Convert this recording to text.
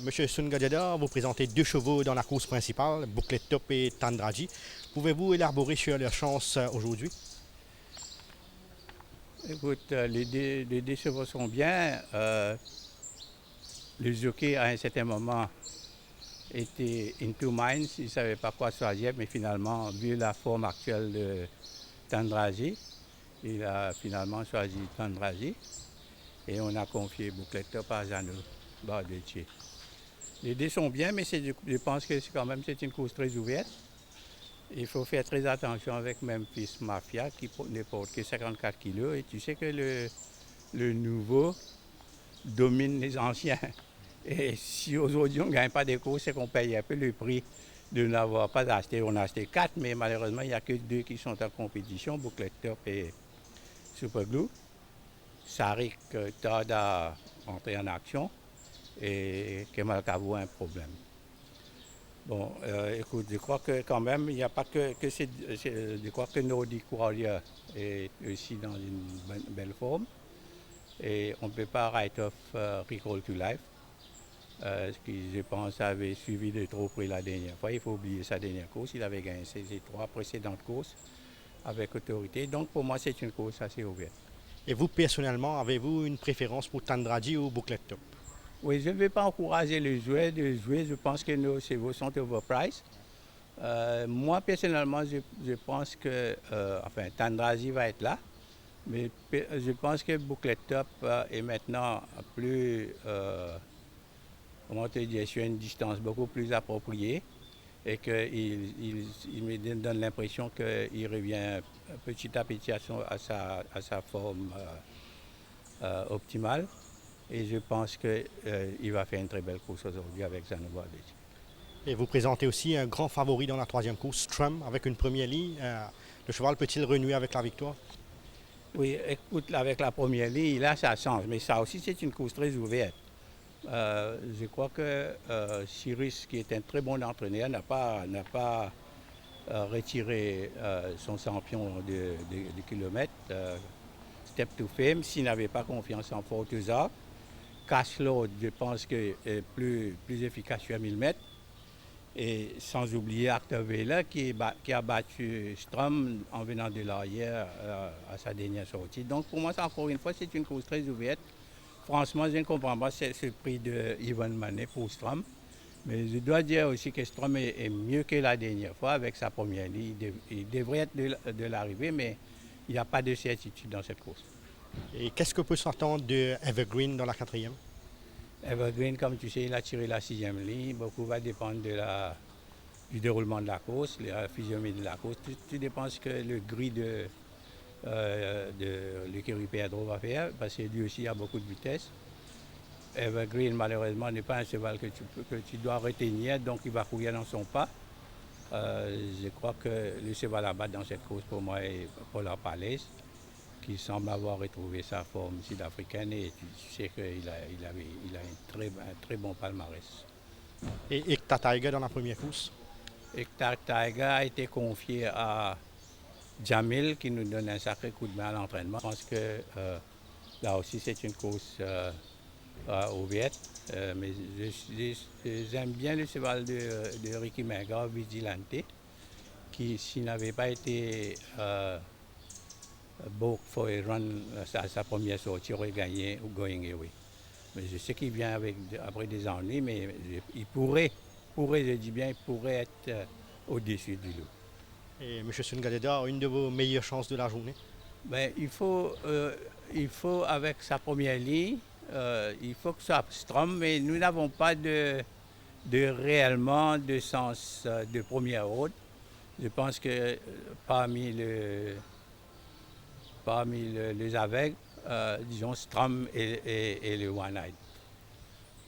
Monsieur Sungadeda, vous présentez deux chevaux dans la course principale, Bouclet Top et Tandraji. Pouvez-vous élaborer sur leur chance aujourd'hui? Écoute, les deux chevaux sont bien. Le jockey, à un certain moment, était in two minds. Il ne savait pas quoi choisir, mais finalement, vu la forme actuelle de Tandraji, il a finalement choisi Tandraji. Et on a confié Bouclet Top à Zano Bardetti. Les deux sont bien, mais je pense que c'est une course très ouverte. Il faut faire très attention avec Memphis Mafia qui ne porte que 54 kilos. Et tu sais que le nouveau domine les anciens. Et si aujourd'hui on ne gagne pas des courses, c'est qu'on paye un peu le prix de n'avoir pas acheté. On a acheté 4, mais malheureusement, il n'y a que 2 qui sont en compétition, Bouclet Top et Superglue. Sarik tarde à entrer en action et Kemal Kavou a un problème. Bon, écoute, je crois que quand même, il n'y a pas je crois que Nordic Warrior est aussi dans une belle forme. Et on ne peut pas write off Recall to Life. Ce qui, je pense, avait suivi de trop près la dernière fois. Il faut oublier sa dernière course. Il avait gagné ses 3 précédentes courses avec autorité. Donc, pour moi, c'est une course assez ouverte. Et vous, personnellement, avez-vous une préférence pour Tandraji ou Bouclet Top? Oui, je ne vais pas encourager les joueurs de jouer. Je pense que nos chevaux sont overpriced. Moi, personnellement, je pense que Tandraji va être là. Mais je pense que Bouclet Top est maintenant plus, comment te dire, sur une distance beaucoup plus appropriée et qu'il me donne l'impression qu'il revient petit à petit à sa forme optimale. Et je pense qu'il va faire une très belle course aujourd'hui avec Zanobo. Et vous présentez aussi un grand favori dans la troisième course, Strum, avec une première ligne. Le cheval peut-il renouer avec la victoire? Oui, écoute, avec la première ligne, là, ça change. Mais ça aussi, c'est une course très ouverte. Je crois que Cyrus, qui est un très bon entraîneur, n'a pas retiré son champion de kilomètres, Step to Fame, s'il n'avait pas confiance en Forteza. Cashload, je pense que est plus efficace sur 1000 mètres. Et sans oublier Actavela qui a battu Strom en venant de l'arrière à sa dernière sortie. Donc pour moi, encore une fois, c'est une course très ouverte. Franchement, je ne comprends pas ce prix de Ivan Manet pour Strom. Mais je dois dire aussi que Strom est mieux que la dernière fois avec sa première ligne. Il devrait être de l'arrivée, mais il n'y a pas de certitude dans cette course. Et qu'est-ce que peut s'attendre de Evergreen dans la quatrième? Evergreen, comme tu sais, il a tiré la 6e ligne. Beaucoup va dépendre du déroulement de la course, la physionomie de la course. Tu dépends ce que le gris de l'écurie Pedro va faire, parce que lui aussi a beaucoup de vitesse. Evergreen, malheureusement, n'est pas un cheval que tu dois retenir, donc il va courir dans son pas. Je crois que le cheval à battre dans cette course, pour moi, est Polar Palace, qui semble avoir retrouvé sa forme sud-africaine et tu sais qu'il a un très bon palmarès. Et Icta Tiger dans la première course? Icta Tiger a été confié à Jamil qui nous donne un sacré coup de main à l'entraînement. Je pense que là aussi c'est une course ouverte, mais j'aime bien le cheval de Ricky Menga, Vigilante, qui s'il n'avait pas été Book for a Run à sa première sortie aurait gagné ou Going Away. Mais je sais qu'il vient après des ennuis, mais il pourrait, je dis bien, il pourrait être au-dessus du lot. Et M. Sungadeda, une de vos meilleures chances de la journée? Ben, il faut, avec sa première ligne, il faut que ce soit Strom, mais nous n'avons pas réellement de sens de première ordre. Je pense que parmi les aveugles, disons Strom et le One Eye.